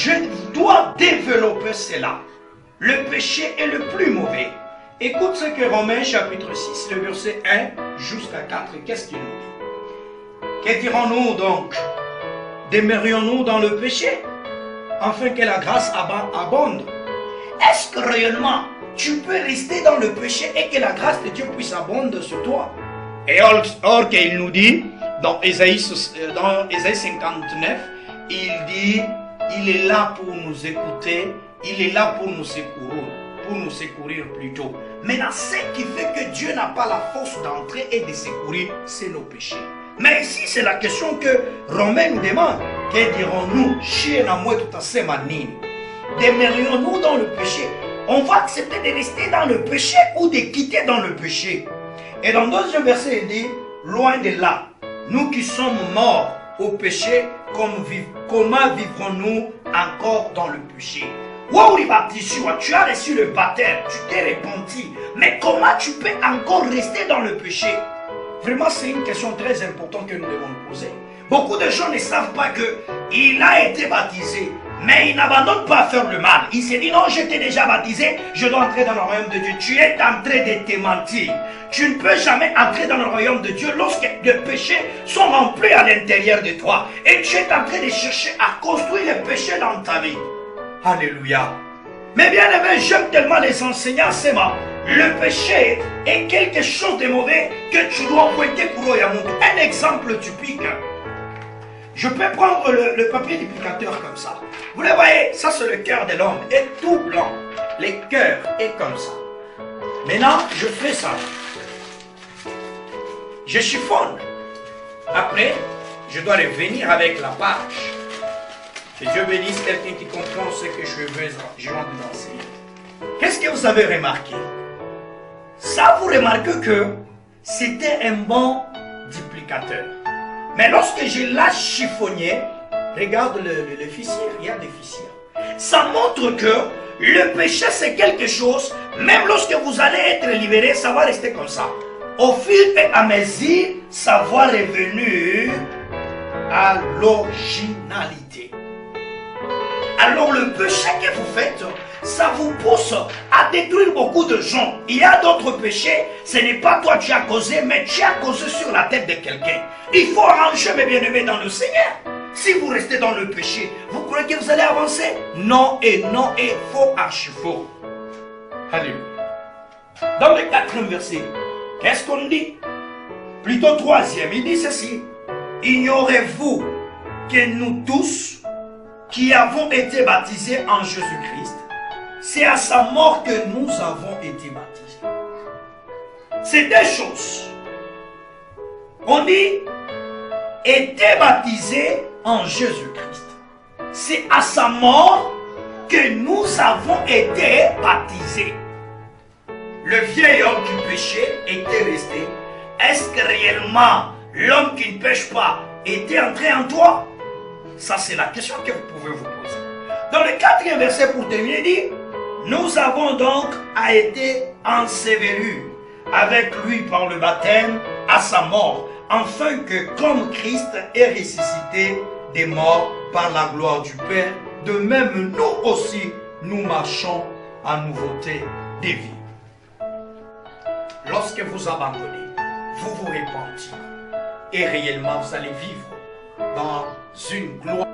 je dois développer cela. Le péché est le plus mauvais. Écoute ce que Romains chapitre 6, le verset 1 jusqu'à 4, qu'est-ce qu'il nous dit? Que dirons-nous donc? Demeurions-nous dans le péché, afin que la grâce abonde? Est-ce que réellement tu peux rester dans le péché et que la grâce de Dieu puisse abonder sur toi? Et or qu'il nous dit, dans Ésaïe 59, il dit, il est là pour nous écouter, il est là pour nous secourir plutôt. Maintenant, ce qui fait que Dieu n'a pas la force d'entrer et de secourir, c'est nos péchés. Mais ici, c'est la question que Romain nous demande. Que dirons-nous? Demeurions-nous dans le péché? On va accepter de rester dans le péché ou de quitter dans le péché? Et dans le deuxième verset, il dit, loin de là, nous qui sommes morts au péché, comment vivrons-nous encore dans le péché? Tu as reçu le baptême, tu t'es repenti, mais comment tu peux encore rester dans le péché? Vraiment, c'est une question très importante que nous devons nous poser. Beaucoup de gens ne savent pas qu'il a été baptisé, mais il n'abandonne pas à faire le mal. Il s'est dit, non, j'étais déjà baptisé, je dois entrer dans le royaume de Dieu. Tu es en train de te mentir. Tu ne peux jamais entrer dans le royaume de Dieu lorsque les péchés sont remplis à l'intérieur de toi. Et tu es en train de chercher à construire les péchés dans ta vie. Alléluia. Mais bien aimé, j'aime tellement les enseignants, c'est moi. Le péché est quelque chose de mauvais que tu dois pointer pour Oyamundo. Un exemple typique. Je peux prendre le papier duplicateur comme ça. Vous le voyez, ça c'est le cœur de l'homme, est tout blanc. Le cœur est comme ça. Maintenant, je fais ça. Je chiffonne. Après, je dois revenir avec la page. Que Dieu bénisse quelqu'un qui comprend ce que je veux vous enseigner. Qu'est-ce que vous avez remarqué? Ça, vous remarquez que c'était un bon duplicateur. Mais lorsque je l'ai chiffonné, regarde le fichier, regarde le fichier. Ça montre que le péché c'est quelque chose, même lorsque vous allez être libéré, ça va rester comme ça. Au fil et à mesure, ça va revenir à l'originalité. Alors le péché que vous faites, ça vous pousse à détruire beaucoup de gens. Il y a d'autres péchés, ce n'est pas toi qui as causé, mais tu as causé sur la tête de quelqu'un. Il faut arranger mes bien-aimés dans le Seigneur. Si vous restez dans le péché, vous croyez que vous allez avancer? Non et faux archi-faux. Alléluia. Dans le 4e verset, qu'est-ce qu'on dit? Plutôt 3e, il dit ceci. Ignorez-vous que nous tous qui avons été baptisés en Jésus-Christ, c'est à sa mort que nous avons été baptisés. C'est deux choses. On dit, était baptisé en Jésus-Christ. C'est à sa mort que nous avons été baptisés. Le vieil homme qui péchait était resté. Est-ce que réellement l'homme qui ne pêche pas était entré en toi? Ça, c'est la question que vous pouvez vous poser. Dans le 4e verset, pour terminer, il dit, nous avons donc été ensevelis avec lui par le baptême à sa mort, afin que comme Christ est ressuscité des morts par la gloire du Père, de même nous aussi, nous marchons en nouveauté de vie. Lorsque vous abandonnez, vous vous repentirez et réellement vous allez vivre dans une gloire.